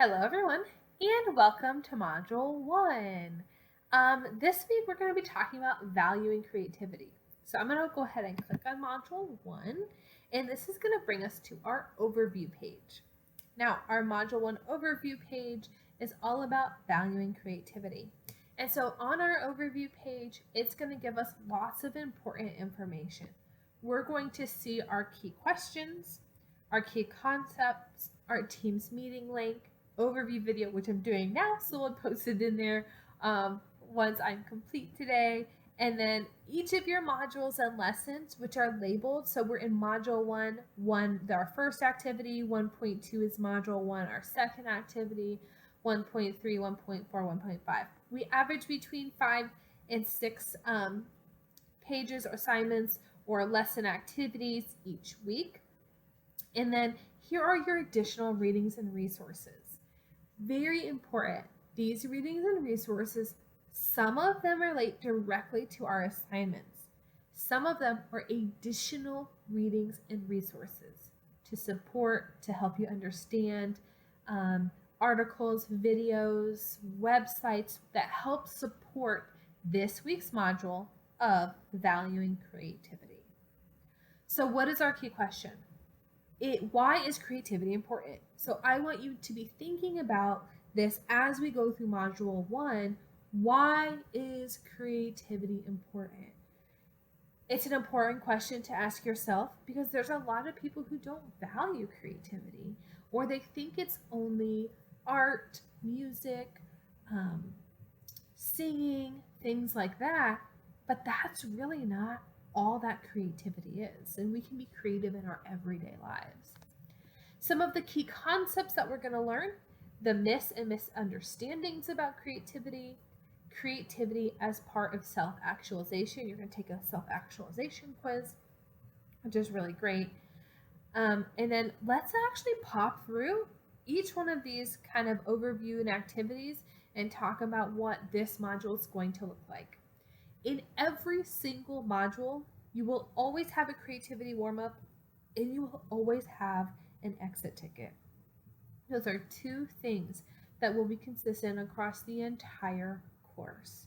Hello everyone and welcome to Module 1. This week we're going to be talking about valuing creativity. So I'm going to go ahead and click on Module 1 and this is going to bring us to our overview page. Now our Module 1 overview page is all about valuing creativity. And so on our overview page, it's going to give us lots of important information. We're going to see our key questions, our key concepts, our Teams meeting link, overview video, which I'm doing now, so I'll post it in there once I'm complete today. And then each of your modules and lessons, which are labeled. So we're in module 1, our first activity, 1.2 is module 1, our second activity, 1.3, 1.4, 1.5. We average between 5 and 6 pages or assignments or lesson activities each week. And then here are your additional readings and resources. Very important. These readings and resources, some of them relate directly to our assignments. Some of them are additional readings and resources to support, to help you understand articles, videos, websites that help support this week's module of valuing creativity. So what is our key question? Why is creativity important? So I want you to be thinking about this as we go through module 1. Why is creativity important? It's an important question to ask yourself because there's a lot of people who don't value creativity, or they think it's only art, music, singing, things like that, but that's really not all that creativity is, and we can be creative in our everyday lives. Some of the key concepts that we're going to learn: the myths and misunderstandings about creativity, creativity as part of self-actualization. You're going to take a self-actualization quiz, which is really great. And then let's actually pop through each one of these kind of overview and activities and talk about what this module is going to look like. In every single module, you will always have a creativity warm-up and you will always have an exit ticket. Those are two things that will be consistent across the entire course.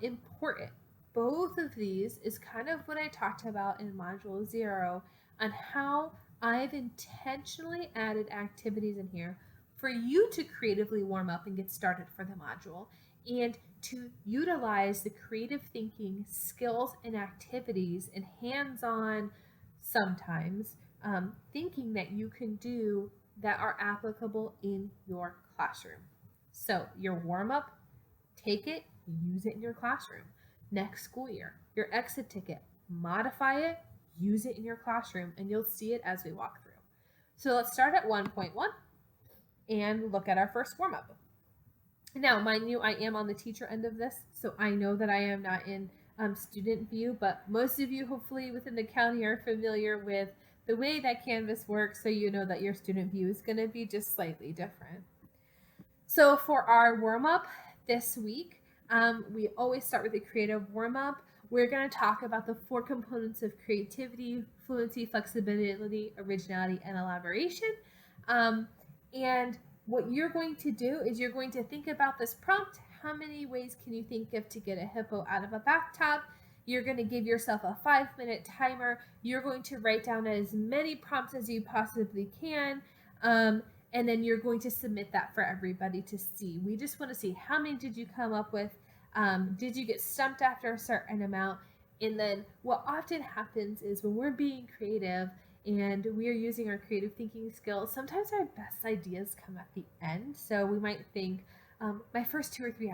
Important. Both of these is kind of what I talked about in Module 0 on how I've intentionally added activities in here for you to creatively warm up and get started for the module, and to utilize the creative thinking skills and activities and hands-on, sometimes, thinking that you can do that are applicable in your classroom. So your warm-up, take it, use it in your classroom. Next school year, your exit ticket, modify it, use it in your classroom, and you'll see it as we walk through. So let's start at 1.1 and look at our first warm-up. Now, mind you, I am on the teacher end of this, so I know that I am not in student view, but most of you hopefully within the county are familiar with the way that Canvas works, so you know that your student view is going to be just slightly different. So for our warm-up this week, we always start with a creative warm-up. We're going to talk about the 4 components of creativity: fluency, flexibility, originality, and elaboration. And what you're going to do is you're going to think about this prompt. How many ways can you think of to get a hippo out of a bathtub? You're going to give yourself a 5-minute timer. You're going to write down as many prompts as you possibly can. And then you're going to submit that for everybody to see. We just want to see how many did you come up with. Did you get stumped after a certain amount? And then what often happens is when we're being creative and we are using our creative thinking skills, sometimes our best ideas come at the end. So we might think, my first 2 or 3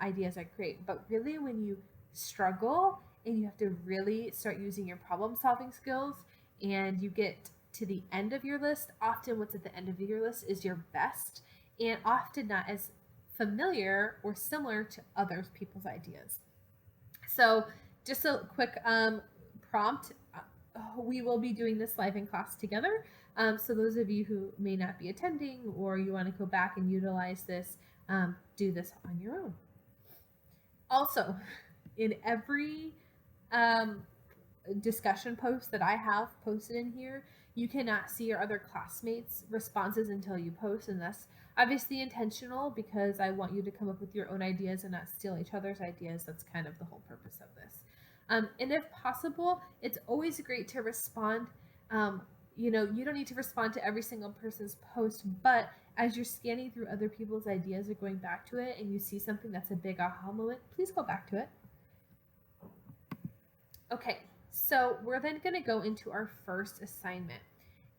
ideas are great, but really when you struggle and you have to really start using your problem solving skills and you get to the end of your list, often what's at the end of your list is your best and often not as familiar or similar to other people's ideas. So just a quick prompt. We will be doing this live in class together. So those of you who may not be attending or you want to go back and utilize this, do this on your own. Also, in every discussion post that I have posted in here, You cannot see your other classmates' responses until you post, and that's obviously intentional because I want you to come up with your own ideas and not steal each other's ideas. That's kind of the whole purpose of this. And if possible, it's always great to respond. You don't need to respond to every single person's post, but as you're scanning through other people's ideas or going back to it and you see something that's a big aha moment, please go back to it. Okay, so we're then going to go into our first assignment.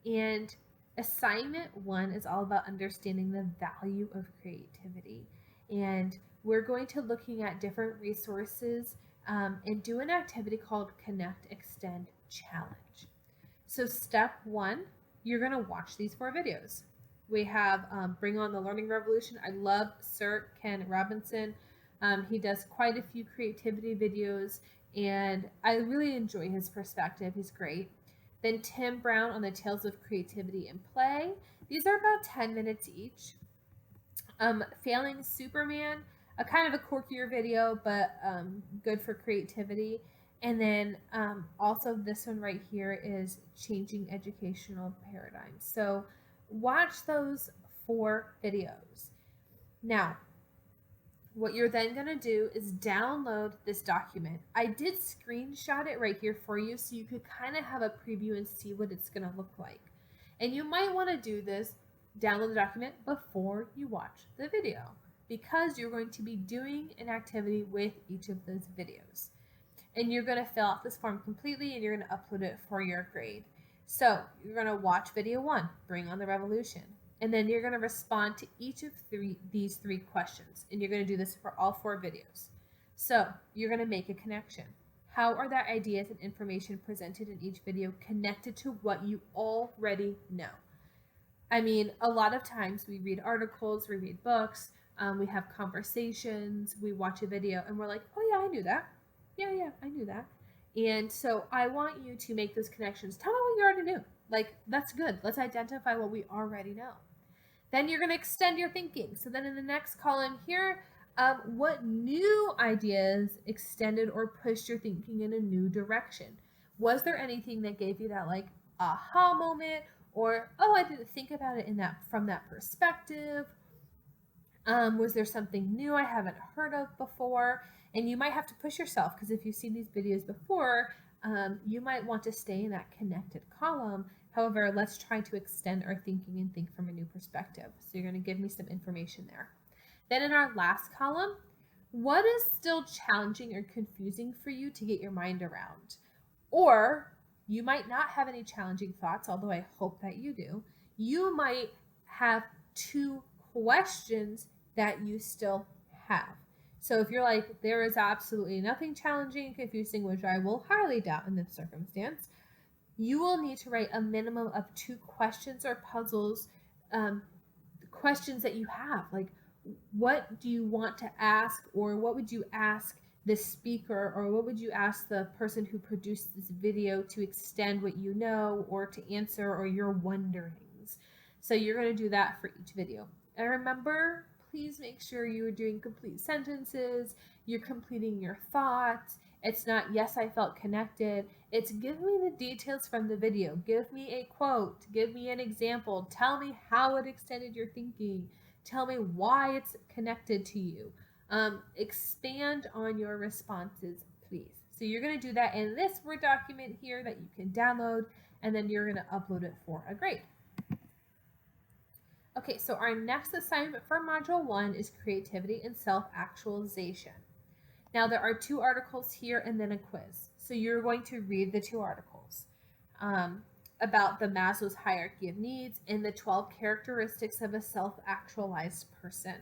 And assignment 1 is all about understanding the value of creativity. And we're going to looking at different resources and do an activity called Connect, Extend, Challenge. So step 1, you're going to watch these 4 videos. We have Bring On the Learning Revolution. I love Sir Ken Robinson. He does quite a few creativity videos, and I really enjoy his perspective. He's great. Then Tim Brown on the Tales of Creativity and Play. These are about 10 minutes each. Failing Superman, a kind of a quirkier video, but good for creativity. And then also this one right here is Changing Educational Paradigms. So watch those 4 videos. Now, what you're then going to do is download this document. I did screenshot it right here for you so you could kind of have a preview and see what it's going to look like. And you might want to do this, download the document before you watch the video, because you're going to be doing an activity with each of those videos. And you're going to fill out this form completely and you're going to upload it for your grade. So you're going to watch video 1, Bring On the Revolution. And then you're going to respond to each of these 3 questions. And you're going to do this for all 4 videos. So you're going to make a connection. How are the ideas and information presented in each video connected to what you already know? I mean, a lot of times we read articles, we read books, we have conversations, we watch a video, and we're like, oh yeah, I knew that. Yeah, I knew that. And so I want you to make those connections. Tell me what you already knew. Like, that's good. Let's identify what we already know. Then you're going to extend your thinking. So then in the next column here, what new ideas extended or pushed your thinking in a new direction? Was there anything that gave you that like aha moment, or oh, I didn't think about it from that perspective? Was there something new I haven't heard of before? And you might have to push yourself, because if you've seen these videos before, you might want to stay in that connected column. However, let's try to extend our thinking and think from a new perspective. So you're going to give me some information there. Then in our last column, what is still challenging or confusing for you to get your mind around? Or you might not have any challenging thoughts, although I hope that you do. You might have 2 questions that you still have. So if you're like, there is absolutely nothing challenging and confusing, which I will highly doubt in this circumstance, you will need to write a minimum of 2 questions or puzzles, questions that you have. Like, what do you want to ask, or what would you ask the speaker, or what would you ask the person who produced this video to extend what you know, or to answer, or your wonderings. So you're going to do that for each video. And remember, please make sure you are doing complete sentences, you're completing your thoughts. It's not, yes, I felt connected. It's, give me the details from the video. Give me a quote. Give me an example. Tell me how it extended your thinking. Tell me why it's connected to you. Expand on your responses, please. So you're going to do that in this Word document here that you can download, and then you're going to upload it for a grade. Okay, so our next assignment for Module 1 is Creativity and Self-Actualization. Now there are 2 articles here and then a quiz. So you're going to read the 2 articles about the Maslow's hierarchy of needs and the 12 characteristics of a self-actualized person.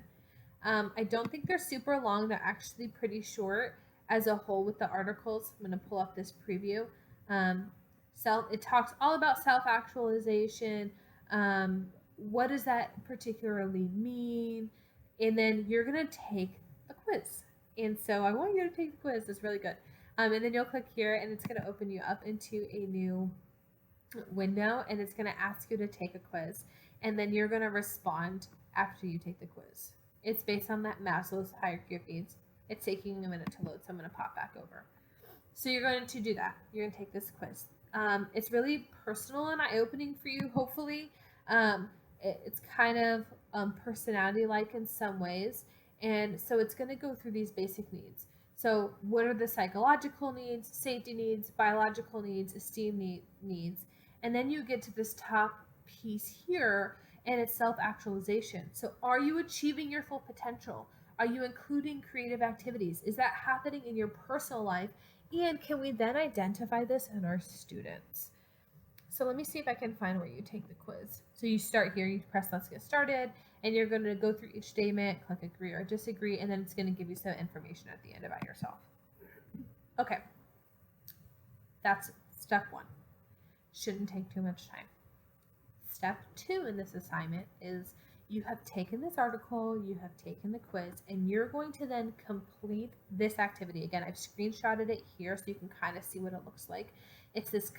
I don't think they're super long. They're actually pretty short as a whole with the articles. I'm going to pull up this preview. It talks all about self-actualization. What does that particularly mean? And then you're going to take a quiz. And so I want you to take the quiz. It's really good. And then you'll click here and it's going to open you up into a new window, and it's going to ask you to take a quiz. And then you're going to respond after you take the quiz. It's based on that Maslow's hierarchy of needs. It's taking a minute to load, so I'm going to pop back over. So you're going to do that. You're going to take this quiz. It's really personal and eye-opening for you, hopefully. It's kind of personality-like in some ways. And so it's going to go through these basic needs. So what are the psychological needs, safety needs, biological needs, esteem needs? And then you get to this top piece here, and it's self-actualization. So are you achieving your full potential? Are you including creative activities? Is that happening in your personal life? And can we then identify this in our students? So let me see if I can find where you take the quiz. So you start here, you press let's get started, and you're going to go through each statement, click agree or disagree, and then it's going to give you some information at the end about yourself. Okay, that's step 1. Shouldn't take too much time. Step 2 in this assignment is you have taken this article, you have taken the quiz, and you're going to then complete this activity. Again, I've screenshotted it here so you can kind of see what it looks like. It's this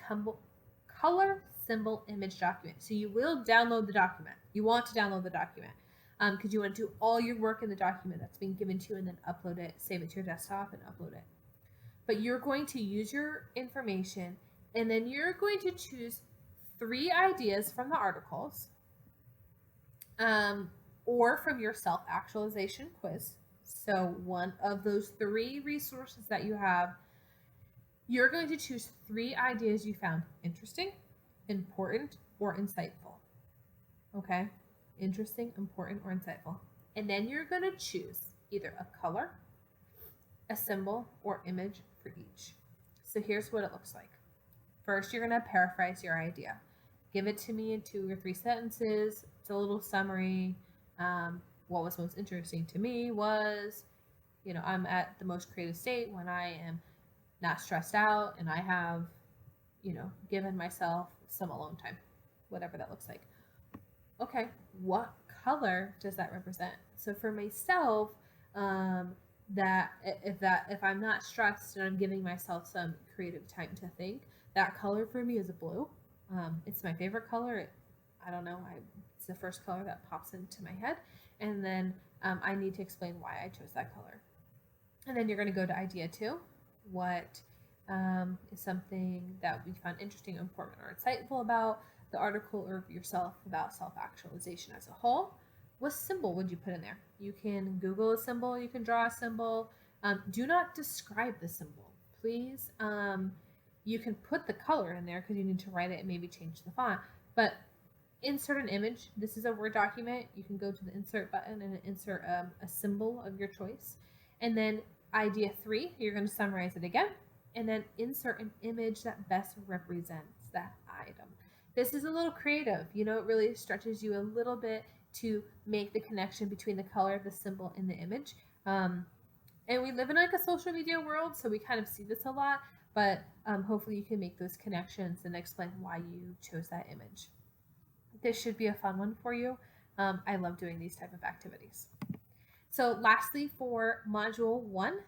color, symbol, image document. So you will download the document. You want to download the document because you want to do all your work in the document that's being given to you and then upload it, save it to your desktop and upload it. But you're going to use your information and then you're going to choose 3 ideas from the articles or from your self-actualization quiz. So one of those 3 resources that you have, you're going to choose 3 ideas you found interesting, important, or insightful. Okay? Interesting, important, or insightful. And then you're going to choose either a color, a symbol, or image for each. So here's what it looks like. First, you're going to paraphrase your idea. Give it to me in 2 or 3 sentences. It's a little summary. What was most interesting to me was, I'm at the most creative state when I am not stressed out and I have, given myself some alone time, whatever that looks like. Okay, what color does that represent? So for myself, if I'm not stressed and I'm giving myself some creative time to think, that color for me is a blue. It's my favorite color. I don't know. It's the first color that pops into my head. And then I need to explain why I chose that color. And then you're going to go to idea 2. What is something that we found interesting, important, or insightful about the article or yourself about self-actualization as a whole? What symbol would you put in there? You can Google a symbol. You can draw a symbol. Do not describe the symbol, please. You can put the color in there because you need to write it and maybe change the font. But insert an image. This is a Word document. You can go to the insert button and insert a symbol of your choice. And then idea 3, you're going to summarize it again. And then insert an image that best represents that item. This is a little creative. It really stretches you a little bit to make the connection between the color, the symbol, and the image. And we live in like a social media world, so we kind of see this a lot. But hopefully you can make those connections and explain why you chose that image. This should be a fun one for you. I love doing these type of activities. So lastly, for module 1,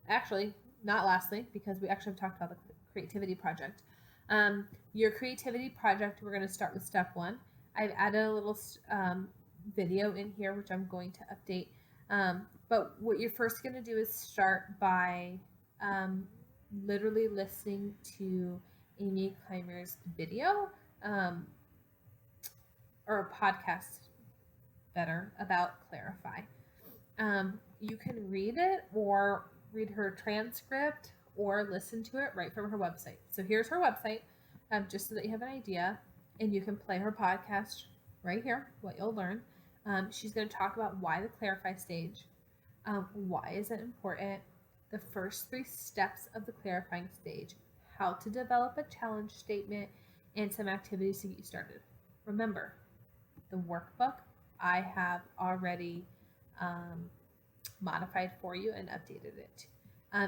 actually not lastly, because we actually have talked about the creativity project. Your creativity project, we're going to start with step 1. I've added a little video in here, which I'm going to update. But what you're first going to do is start by literally listening to Amy Clymer's video or a podcast better about Clarify. You can read it or read her transcript or listen to it right from her website. So here's her website, just so that you have an idea, and you can play her podcast right here, what you'll learn. She's going to talk about why the Clarify stage, why is it important, the first 3 steps of the clarifying stage, how to develop a challenge statement, and some activities to get you started. Remember, the workbook I have already modified for you and updated it.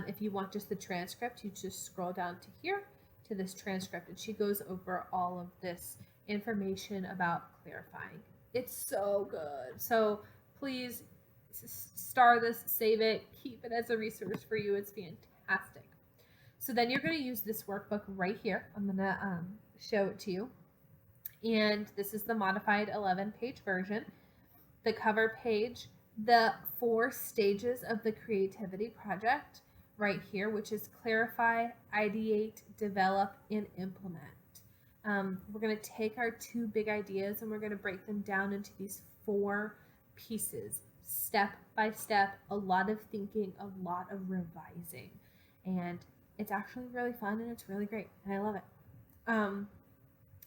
If you want just the transcript, you just scroll down to here to this transcript, and she goes over all of this information about clarifying. It's so good. So please star this, save it, keep it as a resource for you. It's fantastic. So then you're going to use this workbook right here. I'm going to show it to you. And this is the modified 11-page version. The cover page, the 4 stages of the creativity project, right here, which is clarify, ideate, develop, and implement. We're going to take our two big ideas and we're going to break them down into these 4 pieces, step by step, a lot of thinking, a lot of revising. And it's actually really fun and it's really great. And I love it.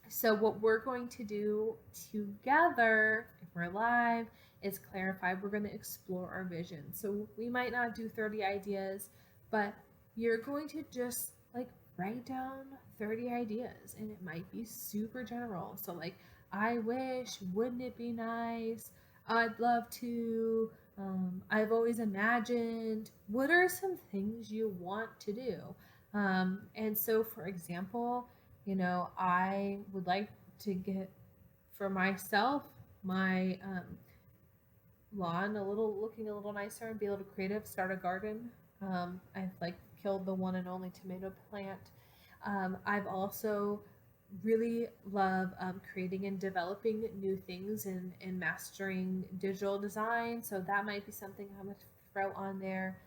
So what we're going to do together, if we're live, is clarify. We're going to explore our vision. So we might not do 30 ideas, but you're going to just like write down 30 ideas, and it might be super general. So like, I wish, wouldn't it be nice? I'd love to. I've always imagined. What are some things you want to do? And so, for example, I would like to get for myself my lawn looking a little nicer and be a little creative. Start a garden. I've like killed the one and only tomato plant. I've also really love creating and developing new things and mastering digital design. So that might be something I'm gonna throw on there.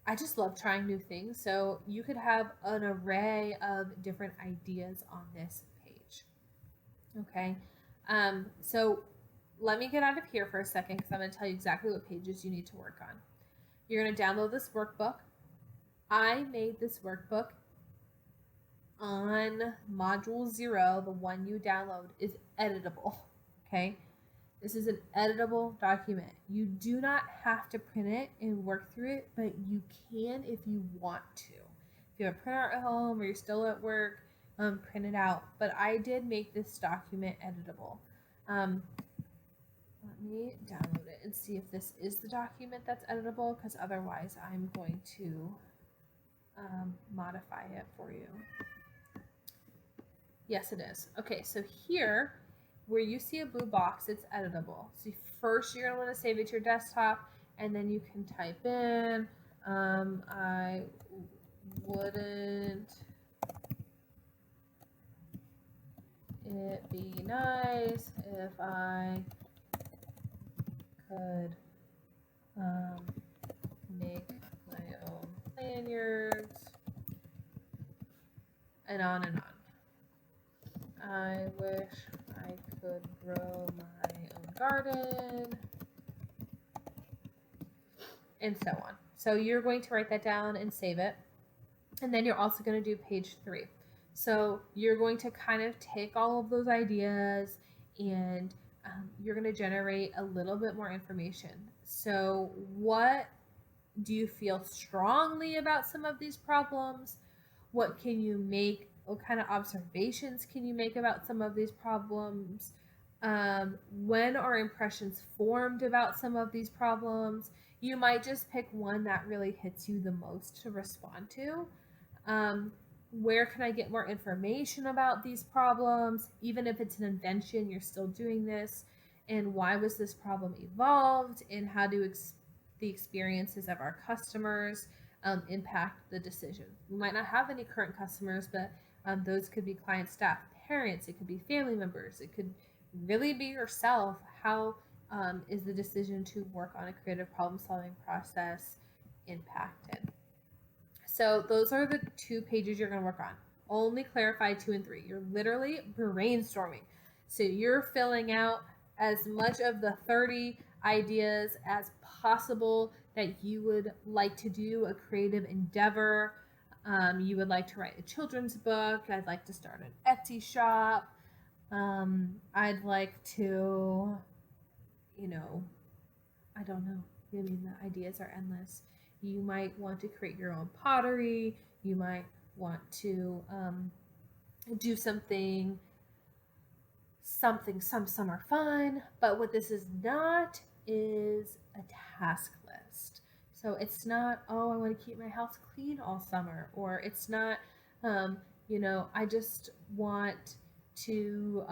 I just love trying new things. So you could have an array of different ideas on this page. Okay. So let me get out of here for a second because I'm going to tell you exactly what pages you need to work on. You're going to download this workbook. I made this workbook on module 0. The one you download is editable. Okay. This is an editable document. You do not have to print it and work through it, but you can if you want to. If you have a printer at home or you're still at work, print it out. But I did make this document editable. Let me download it and see if this is the document that's editable, because otherwise I'm going to modify it for you. Yes, it is. Okay, so here, where you see a blue box, it's editable. So first you're going to want to save it to your desktop, and then you can type in, I wouldn't it be nice if I could make my own lanyards, and on and on. I wish I could grow my own garden, and so on. So you're going to write that down and save it. And then you're also going to do page 3. So you're going to kind of take all of those ideas and you're going to generate a little bit more information. So what do you feel strongly about some of these problems? What can you make? What kind of observations can you make about some of these problems? When are impressions formed about some of these problems? You might just pick one that really hits you the most to respond to. Where can I get more information about these problems? Even if it's an invention, you're still doing this. And why was this problem evolved? And how do the experiences of our customers impact the decision? We might not have any current customers, but those could be client, staff, parents. It could be family members. It could really be yourself. How is the decision to work on a creative problem-solving process impacted? So those are the 2 pages you're going to work on. Only clarify 2 and 3. You're literally brainstorming. So you're filling out as much of the 30 ideas as possible that you would like to do a creative endeavor. You would like to write a children's book. I'd like to start an Etsy shop. I'd like to, I don't know. I mean, the ideas are endless. You might want to create your own pottery. You might want to do something, some summer fun. But what this is not is a task list. So it's not, oh, I want to keep my house clean all summer. Or it's not, I just want to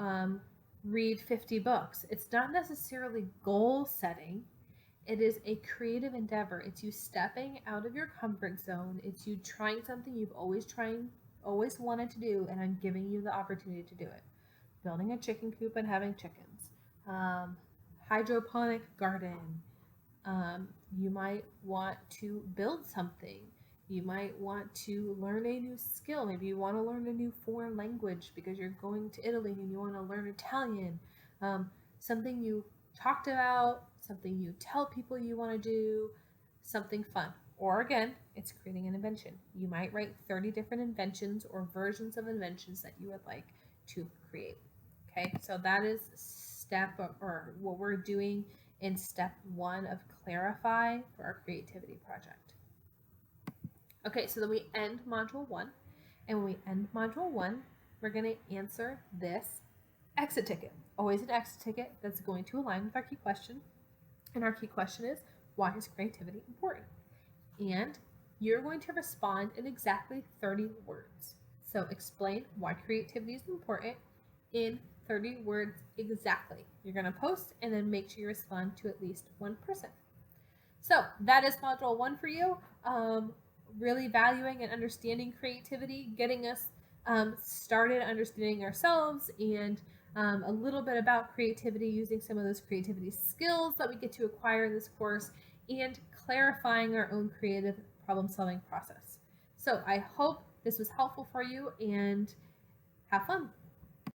read 50 books. It's not necessarily goal setting. It is a creative endeavor. It's you stepping out of your comfort zone. It's you trying something you've always wanted to do, and I'm giving you the opportunity to do it. Building a chicken coop and having chickens. Hydroponic garden. You might want to build something. You might want to learn a new skill. Maybe you want to learn a new foreign language because you're going to Italy and you want to learn Italian. Something you talked about, something you tell people you want to do, something fun. Or again, it's creating an invention. You might write 30 different inventions or versions of inventions that you would like to create. Okay, so that is step or what we're doing in step 1 of clarify for our creativity project. Okay, so then we end module 1, and when we end module 1, we're going to answer this exit ticket. Always an exit ticket that's going to align with our key question. And our key question is, why is creativity important? And you're going to respond in exactly 30 words. So explain why creativity is important in 30 words exactly. You're going to post and then make sure you respond to at least one person. So that is module 1 for you. Really valuing and understanding creativity, getting us started understanding ourselves and a little bit about creativity, using some of those creativity skills that we get to acquire in this course, and clarifying our own creative problem solving process. So I hope this was helpful for you, and have fun.